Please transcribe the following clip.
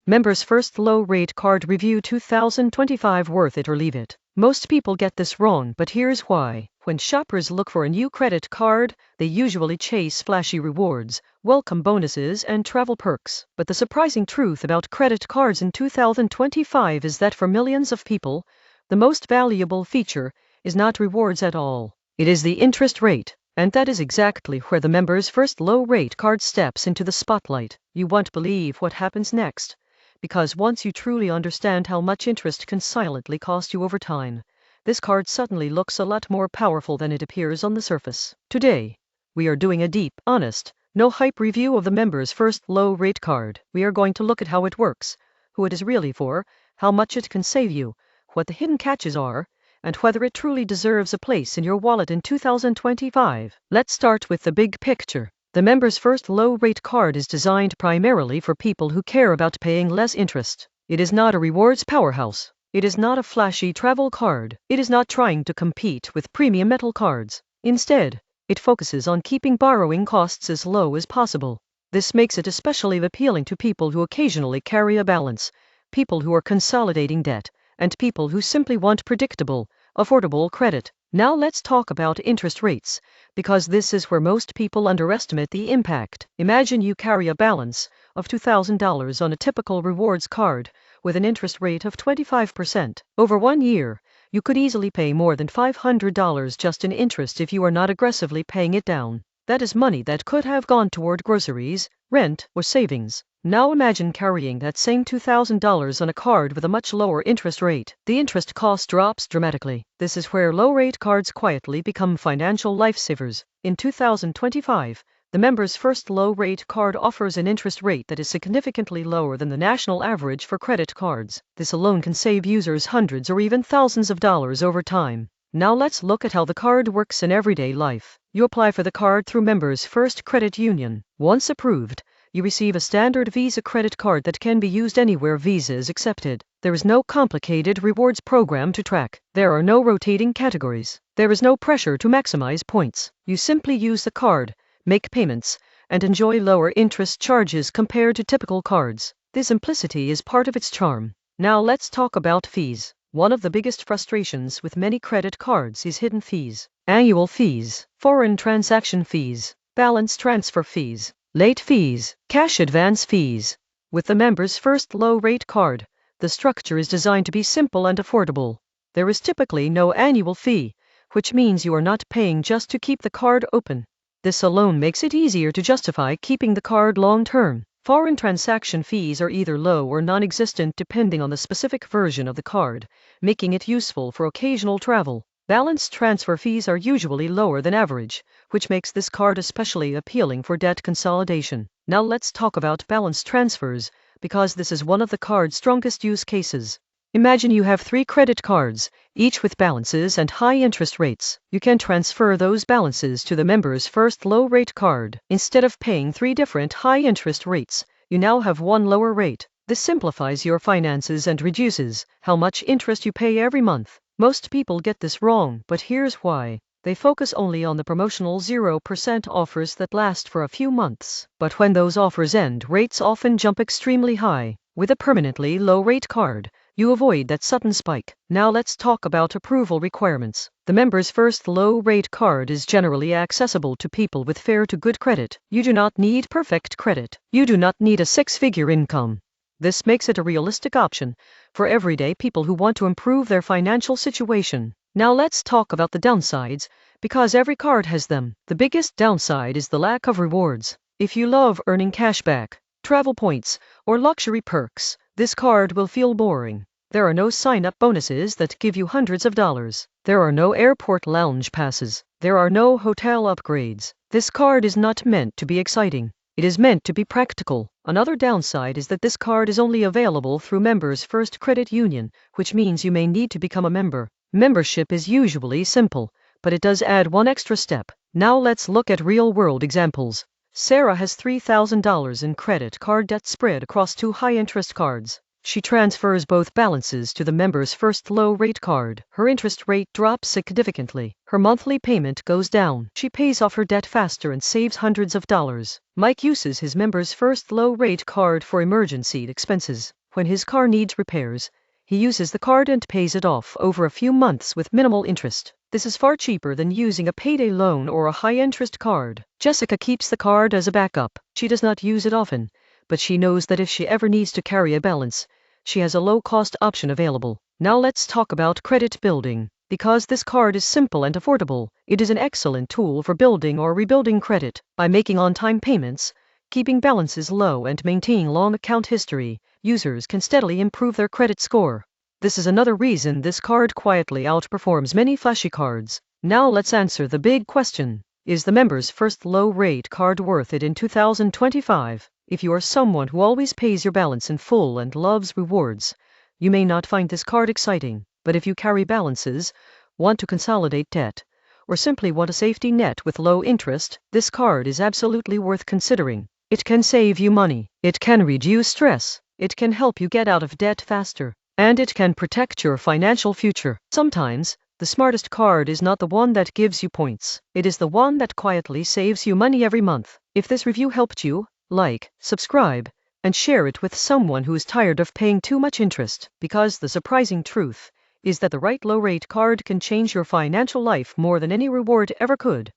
Members First Low Rate Card Review 2025. Worth it or leave it? Most people get this wrong, but here's why. When shoppers look for a new credit card, they usually chase flashy rewards, welcome bonuses, and travel perks. But the surprising truth about credit cards in 2025 is that for millions of people, the most valuable feature is not rewards at all. It is the interest rate. And that is exactly where the Members First Low Rate Card steps into the spotlight. You won't believe what happens next. Because once you truly understand how much interest can silently cost you over time, this card suddenly looks a lot more powerful than it appears on the surface. Today, we are doing a deep, honest, no hype review of the Members First Low Rate Card. We are going to look at how it works, who it is really for, how much it can save you, what the hidden catches are, and whether it truly deserves a place in your wallet in 2025. Let's start with the big picture. The Members First Low Rate Card is designed primarily for people who care about paying less interest. It is not a rewards powerhouse. It is not a flashy travel card. It is not trying to compete with premium metal cards. Instead, it focuses on keeping borrowing costs as low as possible. This makes it especially appealing to people who occasionally carry a balance, people who are consolidating debt, and people who simply want predictable, affordable credit. Now let's talk about interest rates, because this is where most people underestimate the impact. Imagine you carry a balance of $2,000 on a typical rewards card with an interest rate of 25%. Over 1 year, you could easily pay more than $500 just in interest if you are not aggressively paying it down. That is money that could have gone toward groceries, rent, or savings. Now imagine carrying that same $2,000 on a card with a much lower interest rate. The interest cost drops dramatically. This is where low-rate cards quietly become financial lifesavers. In 2025, the Members First Low Rate Card offers an interest rate that is significantly lower than the national average for credit cards. This alone can save users hundreds or even thousands of dollars over time. Now let's look at how the card works in everyday life. You apply for the card through Members First Credit Union. Once approved, you receive a standard Visa credit card that can be used anywhere Visa is accepted. There is no complicated rewards program to track. There are no rotating categories. There is no pressure to maximize points. You simply use the card, make payments, and enjoy lower interest charges compared to typical cards. This simplicity is part of its charm. Now let's talk about fees. One of the biggest frustrations with many credit cards is hidden fees. Annual fees, foreign transaction fees, balance transfer fees, late fees, cash advance fees. With the Members First Low Rate Card, the structure is designed to be simple and affordable. There is typically no annual fee, which means you are not paying just to keep the card open. This alone makes it easier to justify keeping the card long-term. Foreign transaction fees are either low or non-existent depending on the specific version of the card, making it useful for occasional travel. Balance transfer fees are usually lower than average, which makes this card especially appealing for debt consolidation. Now let's talk about balance transfers, because this is one of the card's strongest use cases. Imagine you have 3 credit cards, each with balances and high interest rates. You can transfer those balances to the Members First Low Rate Card. Instead of paying 3 different high interest rates, you now have one lower rate. This simplifies your finances and reduces how much interest you pay every month. Most people get this wrong, but here's why. They focus only on the promotional 0% offers that last for a few months. But when those offers end, rates often jump extremely high. With a permanently low rate card, you avoid that sudden spike. Now let's talk about approval requirements. The Members First Low Rate Card is generally accessible to people with fair to good credit. You do not need perfect credit. You do not need a 6-figure income. This makes it a realistic option for everyday people who want to improve their financial situation. Now let's talk about the downsides, because every card has them. The biggest downside is the lack of rewards. If you love earning cashback, travel points, or luxury perks, this card will feel boring. There are no sign-up bonuses that give you hundreds of dollars. There are no airport lounge passes. There are no hotel upgrades. This card is not meant to be exciting. It is meant to be practical. Another downside is that this card is only available through Members First Credit Union, which means you may need to become a member. Membership is usually simple, but it does add one extra step. Now let's look at real-world examples. Sarah has $3,000 in credit card debt spread across 2 high-interest cards. She transfers both balances to the member's first low-rate card. Her interest rate drops significantly. Her monthly payment goes down. She pays off her debt faster and saves hundreds of dollars. Mike uses his member's first low-rate card for emergency expenses. When his car needs repairs, he uses the card and pays it off over a few months with minimal interest. This is far cheaper than using a payday loan or a high-interest card. Jessica keeps the card as a backup. She does not use it often, but she knows that if she ever needs to carry a balance, she has a low-cost option available. Now let's talk about credit building. Because this card is simple and affordable, it is an excellent tool for building or rebuilding credit. By making on-time payments, keeping balances low and maintaining long account history, users can steadily improve their credit score. This is another reason this card quietly outperforms many flashy cards. Now let's answer the big question. Is the member's first low-rate card worth it in 2025? If you are someone who always pays your balance in full and loves rewards, you may not find this card exciting. But if you carry balances, want to consolidate debt, or simply want a safety net with low interest, this card is absolutely worth considering. It can save you money, it can reduce stress, it can help you get out of debt faster, and it can protect your financial future. Sometimes, the smartest card is not the one that gives you points. It is the one that quietly saves you money every month. If this review helped you, like, subscribe, and share it with someone who is tired of paying too much interest, because the surprising truth is that the right low-rate card can change your financial life more than any reward ever could.